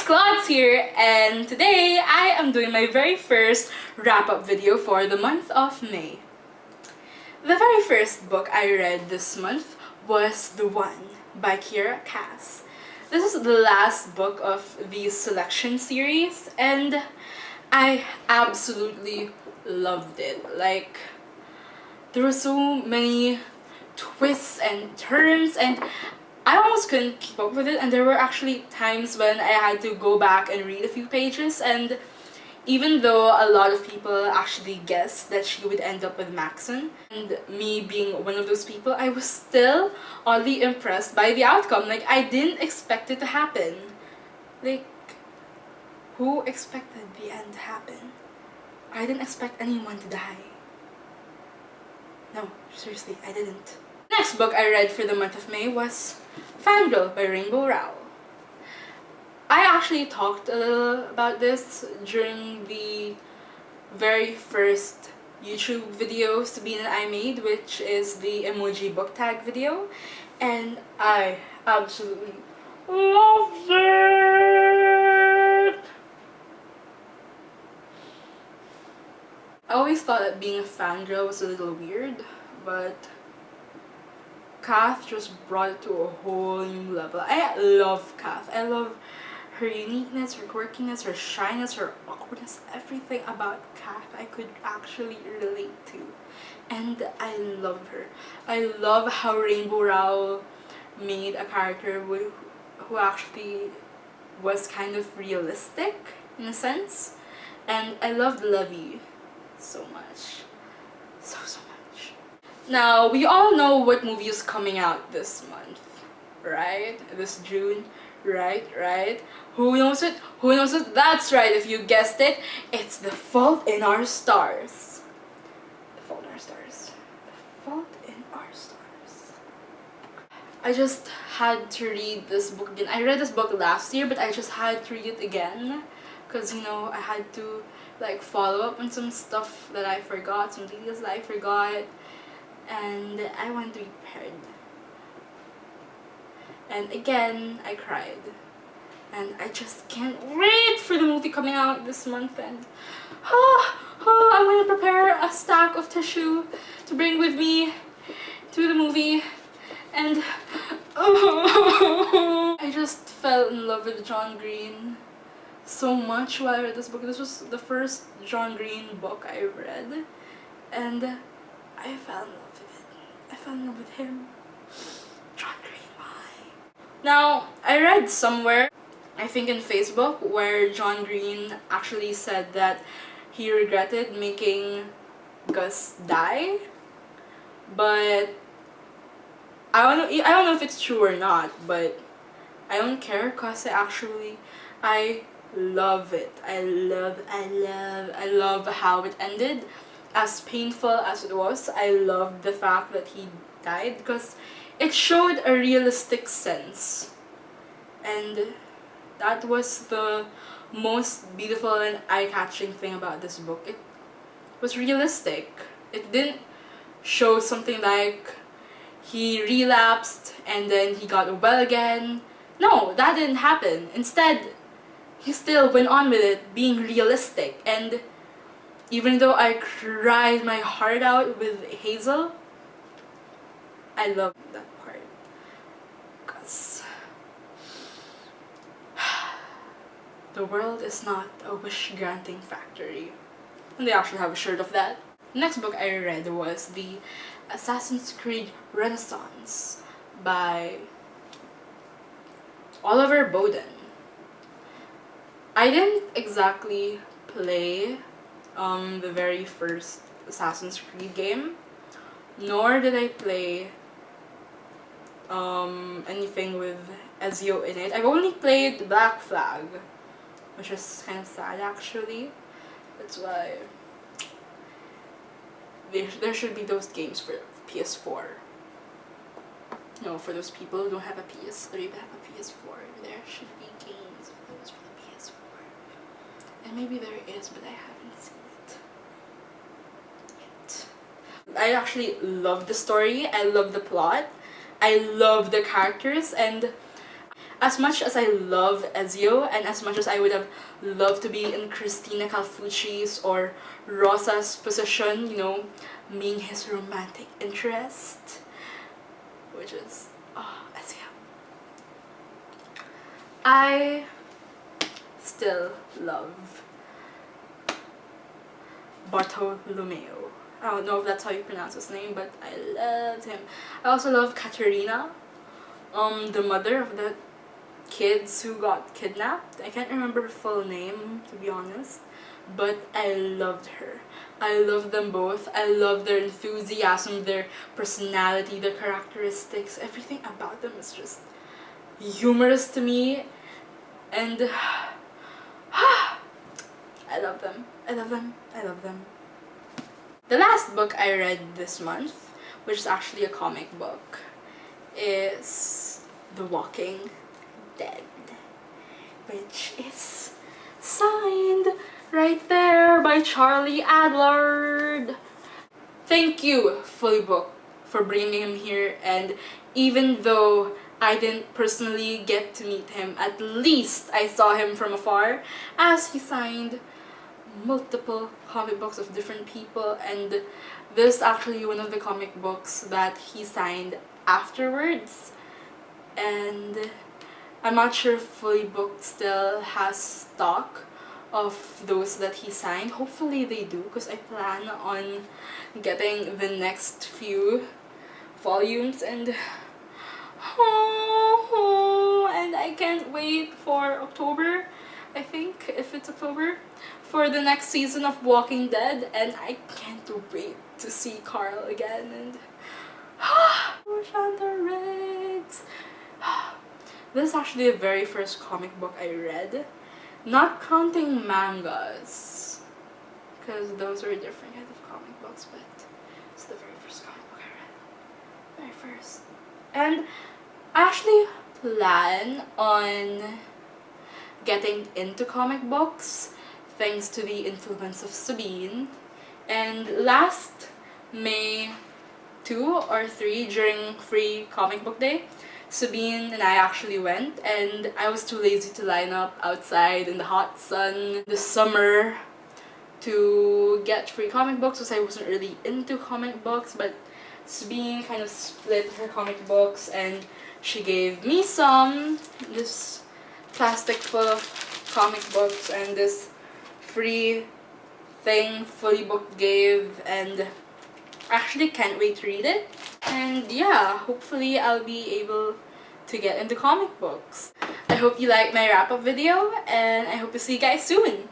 Klauds here, and today I am doing my very first wrap-up video for the month of May. The very first book I read this month was The One by Kiera Cass. This is the last book of the selection series, and I absolutely loved it. Like, there were so many twists and turns, and I almost couldn't keep up with it, and there were actually times when I had to go back and read a few pages, and even though a lot of people actually guessed that she would end up with Maxon, and me being one of those people, I was still oddly impressed by the outcome. Like, I didn't expect it to happen. Like, who expected the end to happen? I didn't expect anyone to die. No, seriously, I didn't. The next book I read for the month of May was Fangirl by Rowell. I actually talked a little about this during the very first YouTube video Sabine and I made, which is the emoji book tag video, and I absolutely loved it! I always thought that being a fangirl was a little weird, but Kath just brought it to a whole new level. I love Kath. I love her uniqueness, her quirkiness, her shyness, her awkwardness, everything about Kath I could actually relate to. And I love her. I love how Rowell made a character who actually was kind of realistic in a sense. And I loved Levy so much. So much. Now, we all know what movie is coming out this month, right? This June, right? Who knows it? Who knows it? That's right, if you guessed it, it's The Fault in Our Stars. The Fault in Our Stars. The Fault in Our Stars. I just had to read this book again. I read this book last year, but I just had to read it again because, you know, I had to like follow up on some stuff that I forgot, some details that I forgot. And I want to be prepared. And again, I cried. And I just can't wait for the movie coming out this month. And I'm going to prepare a stack of tissue to bring with me to the movie. And I just fell in love with John Green so much while I read this book. This was the first John Green book I read. And I fell in love with it. I fell in love with him. John Green, why? Now, I read somewhere, I think in Facebook, where John Green actually said that he regretted making Gus die. But I don't know if it's true or not, but I don't care because I love it. I love how it ended. As painful as it was, I loved the fact that he died because it showed a realistic sense. And that was the most beautiful and eye-catching thing about this book. It was realistic. It didn't show something like he relapsed and then he got well again. No, that didn't happen. Instead, he still went on with it, being realistic. And even though I cried my heart out with Hazel, I love that part. Because the world is not a wish-granting factory. And they actually have a shirt of that. The next book I read was the Assassin's Creed Renaissance by Oliver Bowden. I didn't exactly play the very first Assassin's Creed game, nor did I play anything with Ezio in it. I've only played Black Flag, which is kind of sad actually. That's why there should be those games for PS4. No, for those people who don't have a PS3 but have a PS4, there should be games for those for the PS4. And maybe there is, but I haven't seen it yet. I actually love the story, I love the plot, I love the characters, and as much as I love Ezio, and as much as I would have loved to be in Christina Calfucci's or Rosa's position, you know, being his romantic interest, which is, oh, Ezio. I still love Bartolomeo. I don't know if that's how you pronounce his name, but I loved him. I also love Katerina, the mother of the kids who got kidnapped. I can't remember her full name, to be honest, but I loved her. I love them both. I love their enthusiasm, their personality, their characteristics. Everything about them is just humorous to me, and I love them. I love them. I love them. The last book I read this month, which is actually a comic book, is The Walking Dead, which is signed right there by Charlie Adlard. Thank you, Fully Booked, for bringing him here, and even though I didn't personally get to meet him, at least I saw him from afar as he signed multiple comic books of different people, and this is actually one of the comic books that he signed afterwards, and I'm not sure if Fully Booked still has stock of those that he signed. Hopefully they do, because I plan on getting the next few volumes, and and I can't wait for October, I think, if it's October, for the next season of Walking Dead, and I can't wait to see Carl again, and Shanta Riggs. This is actually the very first comic book I read, not counting mangas, because those are different kinds of comic books, but it's the very first comic book I read. Very first. And I actually plan on getting into comic books thanks to the influence of Sabine. And last May 2 or 3, during Free Comic Book Day, Sabine and I actually went, and I was too lazy to line up outside in the hot sun this summer to get free comic books, because I wasn't really into comic books, but Sabine kind of split her comic books and she gave me some, this plastic full of comic books, and this free thing Fully Booked gave, and actually can't wait to read it. And yeah, hopefully I'll be able to get into comic books. I hope you liked my wrap-up video, and I hope to see you guys soon.